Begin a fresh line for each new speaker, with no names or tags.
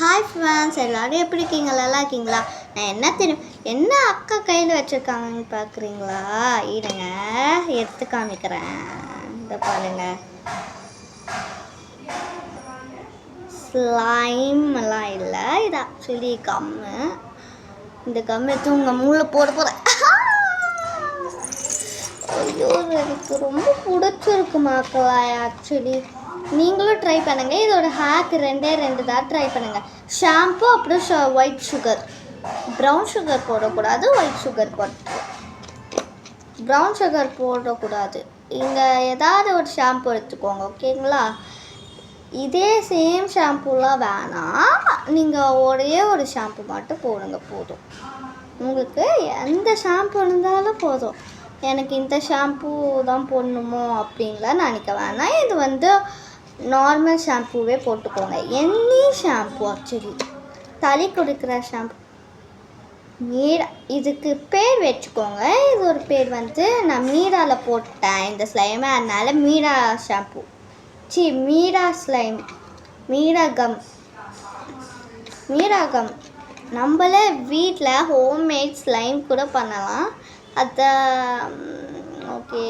Hi friends, எல்லோரும் எப்படி இருக்கீங்க? நல்லா இருக்கீங்களா? நான் என்ன தெரியும் என்ன அக்கா கையில் வச்சுருக்காங்கன்னு பார்க்குறீங்களா? இருங்க, எடுத்து காமிக்கிறேன். இந்த பாருங்க, ஸ்லைம்லாம் இல்லை, இது ஆக்சுவலி கம்மு. இந்த கம் எடுத்து உங்கள் மூளை போட போகிறேன். ஐயோ, எனக்கு ரொம்ப பிடிச்சிருக்கு மக்களா. ஆக்சுவலி நீங்களும் ட்ரை பண்ணுங்கள். இதோட ஹேக் ரெண்டு தான் ட்ரை பண்ணுங்கள். ஷாம்பு, அப்புறம் ஒயிட் சுகர். ப்ரௌன் சுகர் போடக்கூடாது, ஒயிட் சுகர் போட்டு. ப்ரௌன் சுகர் போடக்கூடாது. இங்கே ஏதாவது ஒரு ஷாம்பு எடுத்துக்கோங்க, ஓகேங்களா? இதே சேம் ஷாம்புலாம் வேணாம், நீங்கள் ஒரே ஒரு ஷாம்பு மட்டும் போடுங்க போதும். உங்களுக்கு எந்த ஷாம்பு இருந்தாலும் போதும். எனக்கு இந்த ஷாம்பு தான் போடணுமோ அப்படின்லாம் நினைக்க வேணாம். இது நார்மல் ஷாம்புவே போட்டுக்கோங்க. எனி ஷாம்பு, ஆக்சுவலி தலை கொடுக்குற ஷாம்பு. மீரா, இதுக்கு பேர் வச்சுக்கோங்க. இது ஒரு பேர் நான் மீராவில் போட்டேன் இந்த ஸ்லைமை, அதனால மீரா ஷாம்பு. மீரா ஸ்லைம், மீராகம். நம்மளே வீட்டில் ஹோம்மேட் ஸ்லைம் கூட பண்ணலாம். அதான் ஓகே.